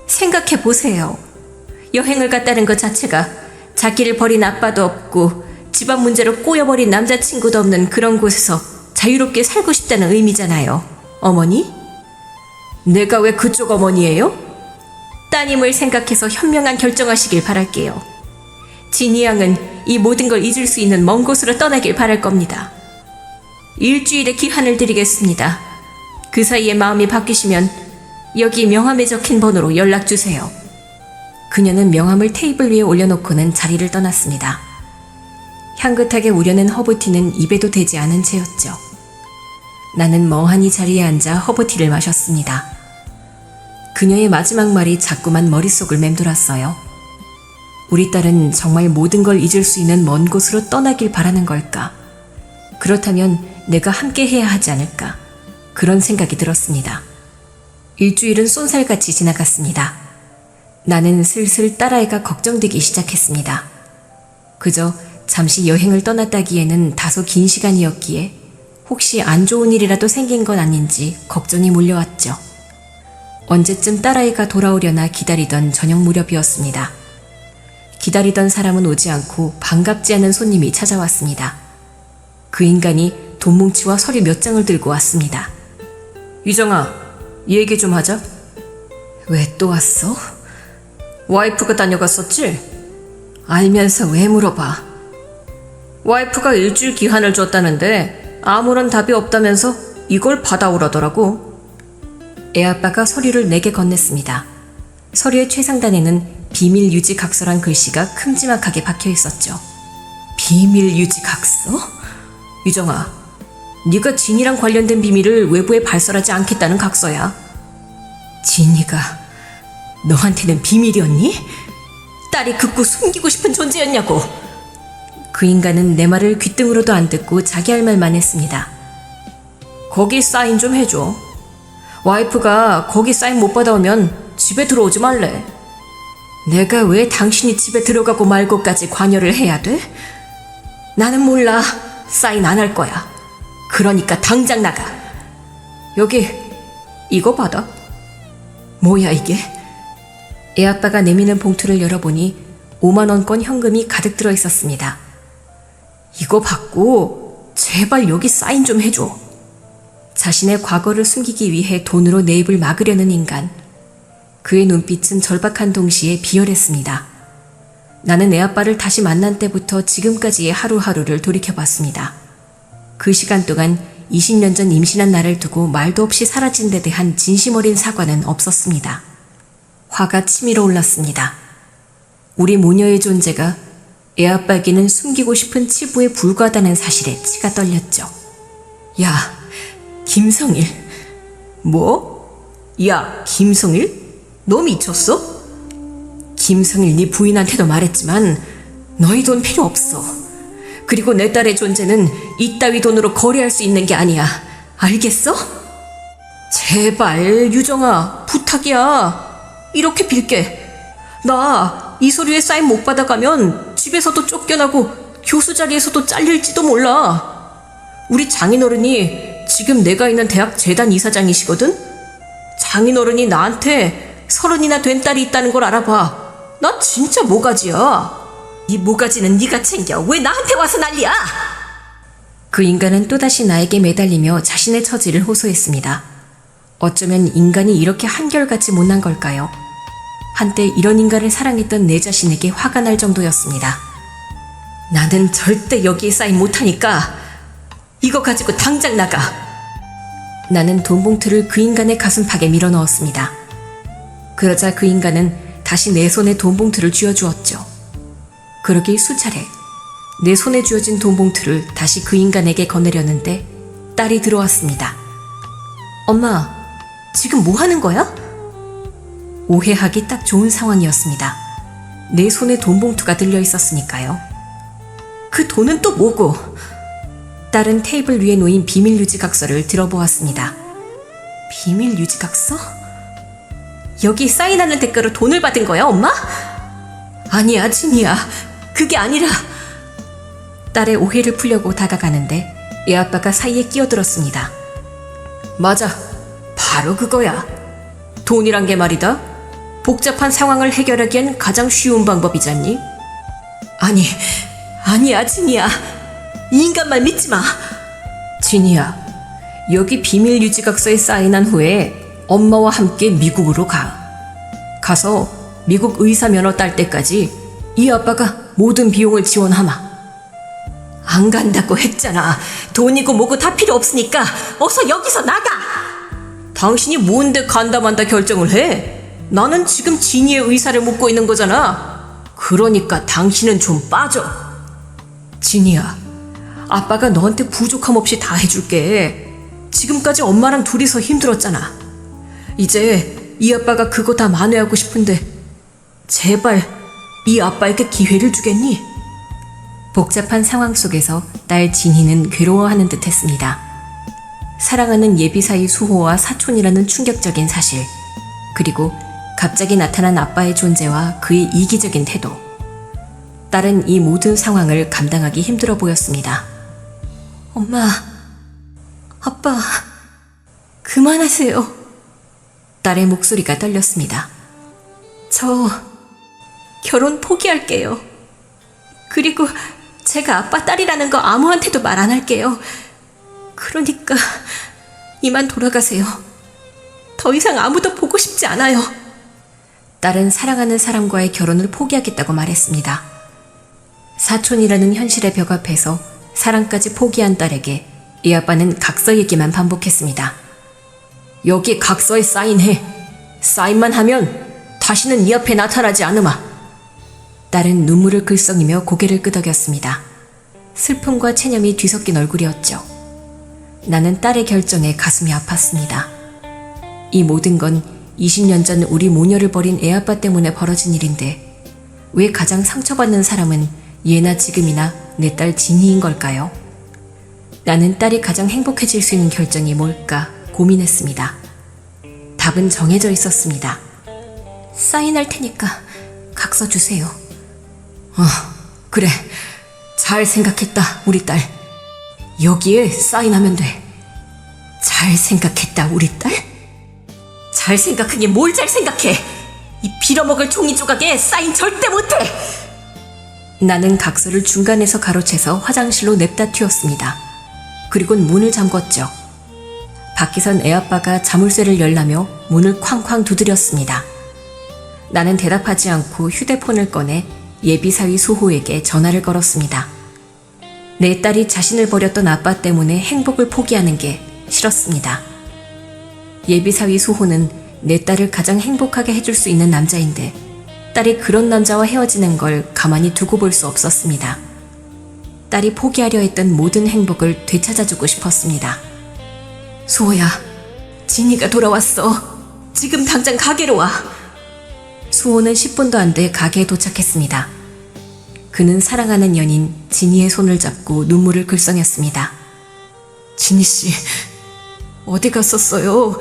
생각해 보세요. 여행을 갔다는 것 자체가 자기를 버린 아빠도 없고 집안 문제로 꼬여버린 남자친구도 없는 그런 곳에서 자유롭게 살고 싶다는 의미잖아요. 어머니? 내가 왜 그쪽 어머니예요? 따님을 생각해서 현명한 결정하시길 바랄게요. 진희 양은 이 모든 걸 잊을 수 있는 먼 곳으로 떠나길 바랄 겁니다. 일주일의 기한을 드리겠습니다. 그 사이에 마음이 바뀌시면 여기 명함에 적힌 번호로 연락주세요. 그녀는 명함을 테이블 위에 올려놓고는 자리를 떠났습니다. 향긋하게 우려낸 허브티는 입에도 대지 않은 채였죠. 나는 멍하니 자리에 앉아 허브티를 마셨습니다. 그녀의 마지막 말이 자꾸만 머릿속을 맴돌았어요. 우리 딸은 정말 모든 걸 잊을 수 있는 먼 곳으로 떠나길 바라는 걸까? 그렇다면 내가 함께 해야 하지 않을까? 그런 생각이 들었습니다. 일주일은 쏜살같이 지나갔습니다. 나는 슬슬 딸아이가 걱정되기 시작했습니다. 그저 잠시 여행을 떠났다기에는 다소 긴 시간이었기에 혹시 안 좋은 일이라도 생긴 건 아닌지 걱정이 몰려왔죠. 언제쯤 딸아이가 돌아오려나 기다리던 저녁 무렵이었습니다. 기다리던 사람은 오지 않고 반갑지 않은 손님이 찾아왔습니다. 그 인간이 돈뭉치와 서류 몇 장을 들고 왔습니다. 유정아, 얘기 좀 하자. 왜 또 왔어? 와이프가 다녀갔었지? 알면서 왜 물어봐? 와이프가 일주일 기한을 줬다는데 아무런 답이 없다면서 이걸 받아오라더라고. 애아빠가 서류를 내게 건넸습니다. 서류의 최상단에는 비밀 유지 각서란 글씨가 큼지막하게 박혀 있었죠. 비밀 유지 각서? 유정아, 네가 진이랑 관련된 비밀을 외부에 발설하지 않겠다는 각서야. 진이가 너한테는 비밀이었니? 딸이 극구 숨기고 싶은 존재였냐고. 그 인간은 내 말을 귓등으로도 안 듣고 자기 할 말만 했습니다. 거기 사인 좀 해줘. 와이프가 거기 사인 못 받아오면 집에 들어오지 말래. 내가 왜 당신이 집에 들어가고 말고까지 관여를 해야 돼? 나는 몰라. 사인 안 할 거야. 그러니까 당장 나가. 여기 이거 받아. 뭐야 이게? 애아빠가 내미는 봉투를 열어보니 5만 원권 현금이 가득 들어 있었습니다. 이거 받고 제발 여기 사인 좀 해줘. 자신의 과거를 숨기기 위해 돈으로 내 입을 막으려는 인간. 그의 눈빛은 절박한 동시에 비열했습니다. 나는 애아빠를 다시 만난 때부터 지금까지의 하루하루를 돌이켜봤습니다. 그 시간 동안 20년 전 임신한 나를 두고 말도 없이 사라진 데 대한 진심 어린 사과는 없었습니다. 화가 치밀어 올랐습니다. 우리 모녀의 존재가 애아빠에게는 숨기고 싶은 치부에 불과하다는 사실에 치가 떨렸죠. 야, 김성일. 뭐? 야, 김성일? 너 미쳤어? 김성일 네 부인한테도 말했지만 너희 돈 필요 없어. 그리고 내 딸의 존재는 이따위 돈으로 거래할 수 있는 게 아니야. 알겠어? 제발 유정아, 부탁이야. 이렇게 빌게. 나 이 서류에 사인 못 받아가면 집에서도 쫓겨나고 교수 자리에서도 잘릴지도 몰라. 우리 장인어른이 지금 내가 있는 대학 재단 이사장이시거든? 장인어른이 나한테 30이나 된 딸이 있다는 걸 알아봐. 나 진짜 모가지야. 이 모가지는 네가 챙겨. 왜 나한테 와서 난리야? 그 인간은 또다시 나에게 매달리며 자신의 처지를 호소했습니다. 어쩌면 인간이 이렇게 한결같이 못난 걸까요? 한때 이런 인간을 사랑했던 내 자신에게 화가 날 정도였습니다. 나는 절대 여기에 사인 못하니까 이거 가지고 당장 나가. 나는 돈 봉투를 그 인간의 가슴팍에 밀어 넣었습니다. 그러자 그 인간은 다시 내 손에 돈 봉투를 쥐어주었죠. 그러길 수차례 내 손에 쥐어진 돈 봉투를 다시 그 인간에게 건네려는데 딸이 들어왔습니다. 엄마, 지금 뭐 하는 거야? 오해하기 딱 좋은 상황이었습니다. 내 손에 돈 봉투가 들려 있었으니까요. 그 돈은 또 뭐고? 딸은 테이블 위에 놓인 비밀 유지 각서를 들어보았습니다. 비밀 유지 각서? 여기 사인하는 대가로 돈을 받은 거야, 엄마? 아니야, 진이야. 그게 아니라. 딸의 오해를 풀려고 다가가는데 애아빠가 사이에 끼어들었습니다. 맞아, 바로 그거야. 돈이란 게 말이다. 복잡한 상황을 해결하기엔 가장 쉬운 방법이잖니? 아니야, 진이야. 이 인간 말 믿지 마. 진이야, 여기 비밀 유지 각서에 사인한 후에 엄마와 함께 미국으로 가. 가서 미국 의사 면허 딸 때까지 이 아빠가 모든 비용을 지원하마. 안 간다고 했잖아. 돈이고 뭐고 다 필요 없으니까 어서 여기서 나가. 당신이 뭔데 간다 만다 결정을 해? 나는 지금 진이의 의사를 묻고 있는 거잖아. 그러니까 당신은 좀 빠져. 진이야, 아빠가 너한테 부족함 없이 다 해줄게. 지금까지 엄마랑 둘이서 힘들었잖아. 이제 이 아빠가 그거 다 만회하고 싶은데 제발 이 아빠에게 기회를 주겠니? 복잡한 상황 속에서 딸 진희는 괴로워하는 듯 했습니다. 사랑하는 예비사위 수호와 사촌이라는 충격적인 사실, 그리고 갑자기 나타난 아빠의 존재와 그의 이기적인 태도. 딸은 이 모든 상황을 감당하기 힘들어 보였습니다. 엄마, 아빠, 그만하세요. 딸의 목소리가 떨렸습니다. 저 결혼 포기할게요. 그리고 제가 아빠 딸이라는 거 아무한테도 말 안 할게요. 그러니까 이만 돌아가세요. 더 이상 아무도 보고 싶지 않아요. 딸은 사랑하는 사람과의 결혼을 포기하겠다고 말했습니다. 사촌이라는 현실의 벽 앞에서 사랑까지 포기한 딸에게 이 아빠는 각서 얘기만 반복했습니다. 여기 각서에 사인해. 사인만 하면 다시는 네 앞에 나타나지 않으마. 딸은 눈물을 글썽이며 고개를 끄덕였습니다. 슬픔과 체념이 뒤섞인 얼굴이었죠. 나는 딸의 결정에 가슴이 아팠습니다. 이 모든 건 20년 전 우리 모녀를 버린 애아빠 때문에 벌어진 일인데 왜 가장 상처받는 사람은 예나 지금이나 내 딸 진희인 걸까요? 나는 딸이 가장 행복해질 수 있는 결정이 뭘까 고민했습니다. 답은 정해져 있었습니다. 사인할 테니까 각서 주세요. 그래. 잘 생각했다, 우리 딸. 여기에 사인하면 돼. 잘 생각했다, 우리 딸? 잘 생각하긴 뭘 잘 생각해! 이 빌어먹을 종이 조각에 사인 절대 못해! 나는 각서를 중간에서 가로채서 화장실로 냅다 튀었습니다. 그리곤 문을 잠궜죠. 밖에선 애아빠가 자물쇠를 열라며 문을 쾅쾅 두드렸습니다. 나는 대답하지 않고 휴대폰을 꺼내 예비사위 수호에게 전화를 걸었습니다. 내 딸이 자신을 버렸던 아빠 때문에 행복을 포기하는 게 싫었습니다. 예비사위 수호는 내 딸을 가장 행복하게 해줄 수 있는 남자인데 딸이 그런 남자와 헤어지는 걸 가만히 두고 볼 수 없었습니다. 딸이 포기하려 했던 모든 행복을 되찾아주고 싶었습니다. 수호야, 진이가 돌아왔어. 지금 당장 가게로 와. 수호는 10분도 안 돼 가게에 도착했습니다. 그는 사랑하는 연인 진이의 손을 잡고 눈물을 글썽였습니다. 진이씨, 어디 갔었어요?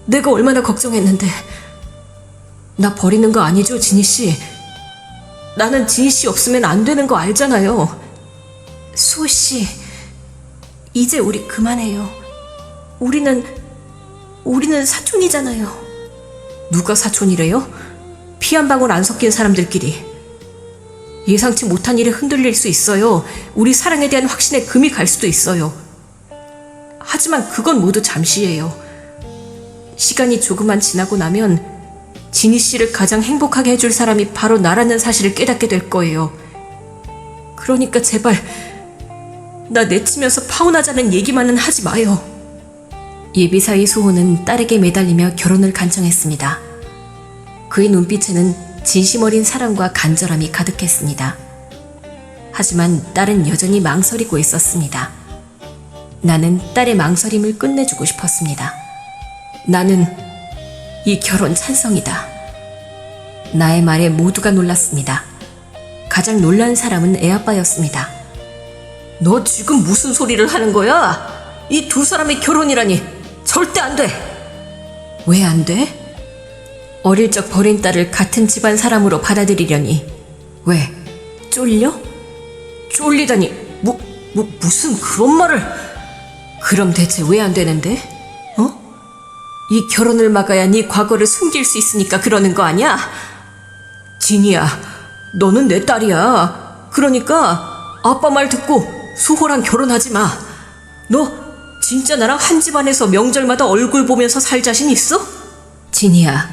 내가 얼마나 걱정했는데. 나 버리는 거 아니죠, 진이씨? 나는 진이씨 없으면 안 되는 거 알잖아요. 수호씨, 이제 우리 그만해요. 우리는 사촌이잖아요. 누가 사촌이래요? 피 한 방울 안 섞인 사람들끼리. 예상치 못한 일에 흔들릴 수 있어요. 우리 사랑에 대한 확신에 금이 갈 수도 있어요. 하지만 그건 모두 잠시예요. 시간이 조금만 지나고 나면 진희 씨를 가장 행복하게 해줄 사람이 바로 나라는 사실을 깨닫게 될 거예요. 그러니까 제발 나 내치면서 파혼하자는 얘기만은 하지 마요. 예비사위 수호는 딸에게 매달리며 결혼을 간청했습니다. 그의 눈빛에는 진심 어린 사랑과 간절함이 가득했습니다. 하지만 딸은 여전히 망설이고 있었습니다. 나는 딸의 망설임을 끝내주고 싶었습니다. 나는 이 결혼 찬성이다. 나의 말에 모두가 놀랐습니다. 가장 놀란 사람은 애아빠였습니다. 너 지금 무슨 소리를 하는 거야? 이 두 사람의 결혼이라니 절대 안 돼. 왜 안 돼? 어릴 적 버린 딸을 같은 집안 사람으로 받아들이려니. 왜? 쫄려? 쫄리다니 무슨 그런 말을. 그럼 대체 왜 안 되는데? 이 결혼을 막아야 네 과거를 숨길 수 있으니까 그러는 거 아니야? 진이야, 너는 내 딸이야. 그러니까 아빠 말 듣고 수호랑 결혼하지 마. 너 진짜 나랑 한 집안에서 명절마다 얼굴 보면서 살 자신 있어? 진이야,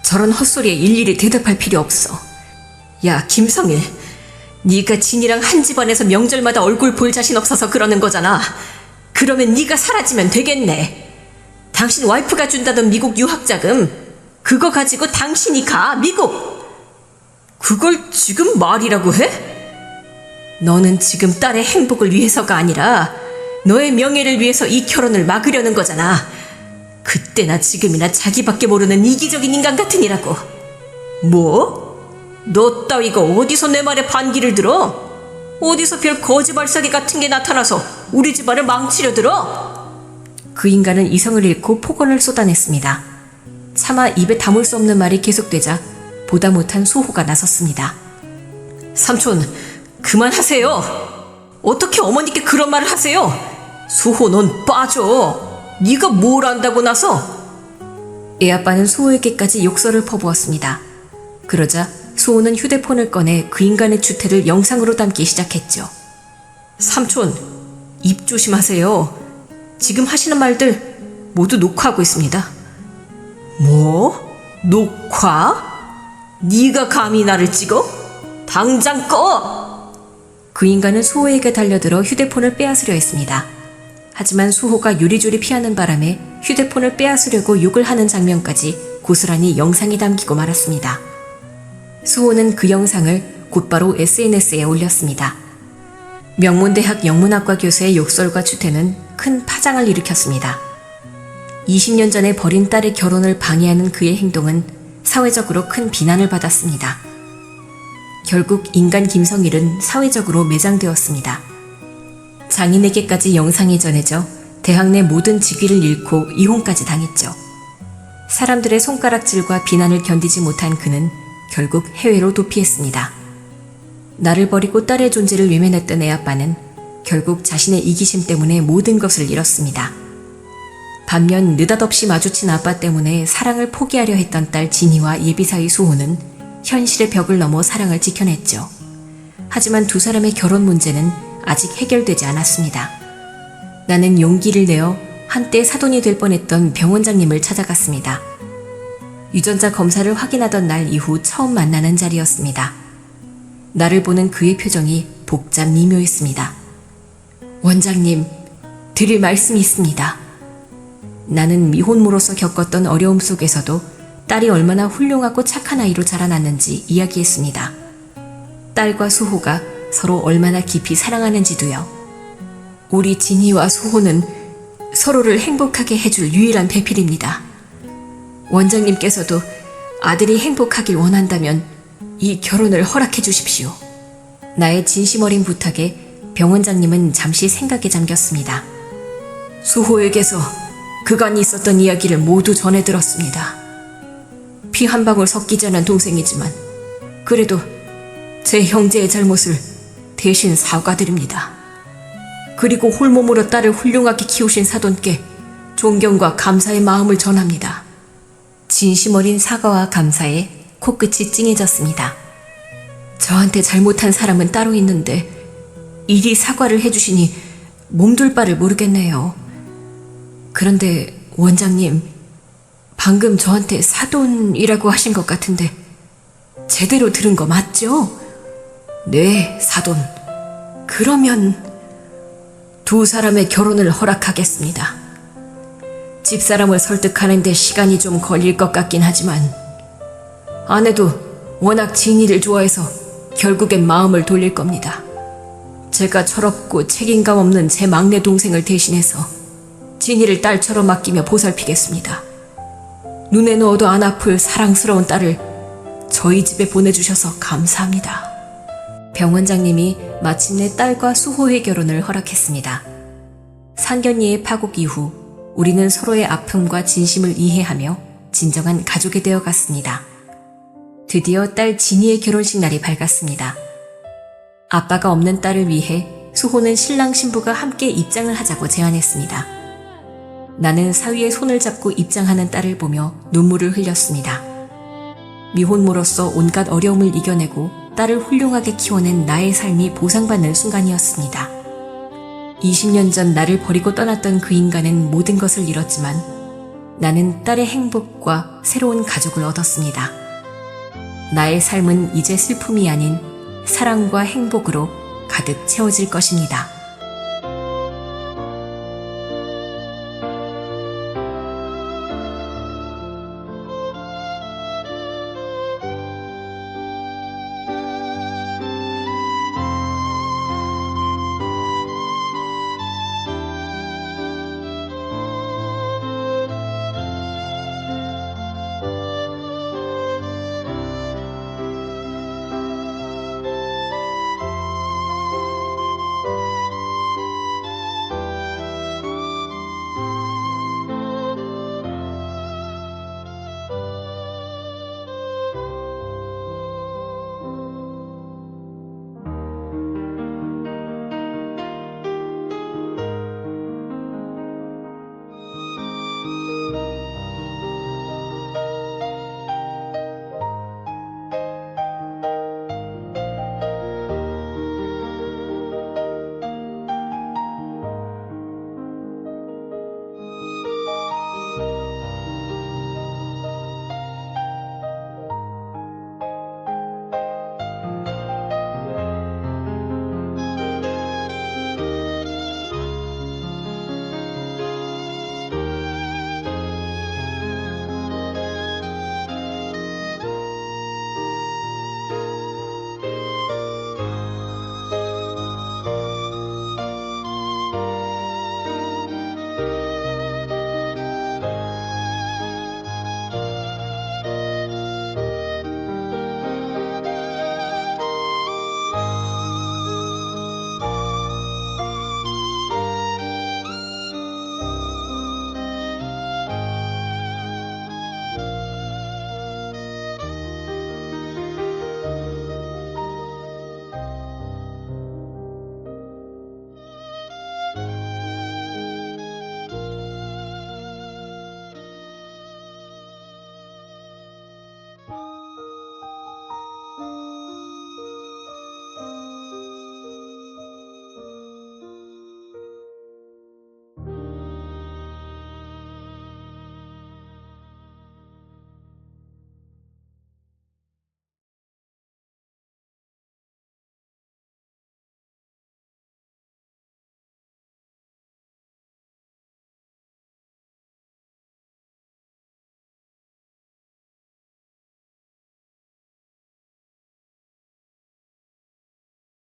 저런 헛소리에 일일이 대답할 필요 없어. 야, 김성일, 네가 진이랑 한 집안에서 명절마다 얼굴 볼 자신 없어서 그러는 거잖아. 그러면 네가 사라지면 되겠네. 당신 와이프가 준다던 미국 유학자금, 그거 가지고 당신이 가, 미국. 그걸 지금 말이라고 해? 너는 지금 딸의 행복을 위해서가 아니라 너의 명예를 위해서 이 결혼을 막으려는 거잖아. 그때나 지금이나 자기밖에 모르는 이기적인 인간 같으니라고. 뭐? 너 따위가 어디서 내 말에 반기를 들어? 어디서 별 거지발사기 같은 게 나타나서 우리 집안을 망치려 들어? 그 인간은 이성을 잃고 폭언을 쏟아냈습니다. 차마 입에 담을 수 없는 말이 계속되자 보다 못한 수호가 나섰습니다. 삼촌, 그만하세요. 어떻게 어머니께 그런 말을 하세요? 수호, 넌 빠져. 네가 뭘 안다고 나서? 애아빠는 수호에게까지 욕설을 퍼부었습니다. 그러자 수호는 휴대폰을 꺼내 그 인간의 주태를 영상으로 담기 시작했죠. 삼촌, 입 조심하세요. 지금 하시는 말들 모두 녹화하고 있습니다. 뭐? 녹화? 네가 감히 나를 찍어? 당장 꺼! 그 인간은 수호에게 달려들어 휴대폰을 빼앗으려 했습니다. 하지만 수호가 요리조리 피하는 바람에 휴대폰을 빼앗으려고 욕을 하는 장면까지 고스란히 영상이 담기고 말았습니다. 수호는 그 영상을 곧바로 SNS에 올렸습니다. 명문대학 영문학과 교수의 욕설과 추태는 큰 파장을 일으켰습니다. 20년 전에 버린 딸의 결혼을 방해하는 그의 행동은 사회적으로 큰 비난을 받았습니다. 결국 인간 김성일은 사회적으로 매장되었습니다. 장인에게까지 영상이 전해져 대학 내 모든 직위를 잃고 이혼까지 당했죠. 사람들의 손가락질과 비난을 견디지 못한 그는 결국 해외로 도피했습니다. 나를 버리고 딸의 존재를 외면했던 애아빠는 결국 자신의 이기심 때문에 모든 것을 잃었습니다. 반면 느닷없이 마주친 아빠 때문에 사랑을 포기하려 했던 딸 진희와 예비사위 수호는 현실의 벽을 넘어 사랑을 지켜냈죠. 하지만 두 사람의 결혼 문제는 아직 해결되지 않았습니다. 나는 용기를 내어 한때 사돈이 될 뻔했던 병원장님을 찾아갔습니다. 유전자 검사를 확인하던 날 이후 처음 만나는 자리였습니다. 나를 보는 그의 표정이 복잡 미묘했습니다. 원장님, 드릴 말씀이 있습니다. 나는 미혼모로서 겪었던 어려움 속에서도 딸이 얼마나 훌륭하고 착한 아이로 자라났는지 이야기했습니다. 딸과 수호가 서로 얼마나 깊이 사랑하는지도요. 우리 진희와 수호는 서로를 행복하게 해줄 유일한 배필입니다. 원장님께서도 아들이 행복하길 원한다면 이 결혼을 허락해 주십시오. 나의 진심 어린 부탁에 병원장님은 잠시 생각에 잠겼습니다. 수호에게서 그간 있었던 이야기를 모두 전해 들었습니다. 피 한 방울 섞이지 않은 동생이지만 그래도 제 형제의 잘못을 대신 사과드립니다. 그리고 홀몸으로 딸을 훌륭하게 키우신 사돈께 존경과 감사의 마음을 전합니다. 진심 어린 사과와 감사에 코끝이 찡해졌습니다. 저한테 잘못한 사람은 따로 있는데 이리 사과를 해주시니 몸둘 바를 모르겠네요. 그런데 원장님, 방금 저한테 사돈이라고 하신 것 같은데 제대로 들은 거 맞죠? 네, 사돈. 그러면 두 사람의 결혼을 허락하겠습니다. 집사람을 설득하는데 시간이 좀 걸릴 것 같긴 하지만 아내도 워낙 진이를 좋아해서 결국엔 마음을 돌릴 겁니다. 제가 철없고 책임감 없는 제 막내 동생을 대신해서 진이를 딸처럼 아끼며 보살피겠습니다. 눈에 넣어도 안 아플 사랑스러운 딸을 저희 집에 보내주셔서 감사합니다. 병원장님이 마침내 딸과 수호의 결혼을 허락했습니다. 상견례의 파국 이후 우리는 서로의 아픔과 진심을 이해하며 진정한 가족이 되어 갔습니다. 드디어 딸 진희의 결혼식 날이 밝았습니다. 아빠가 없는 딸을 위해 수호는 신랑 신부가 함께 입장을 하자고 제안했습니다. 나는 사위의 손을 잡고 입장하는 딸을 보며 눈물을 흘렸습니다. 미혼모로서 온갖 어려움을 이겨내고 딸을 훌륭하게 키워낸 나의 삶이 보상받는 순간이었습니다. 20년 전 나를 버리고 떠났던 그 인간은 모든 것을 잃었지만 나는 딸의 행복과 새로운 가족을 얻었습니다. 나의 삶은 이제 슬픔이 아닌 사랑과 행복으로 가득 채워질 것입니다.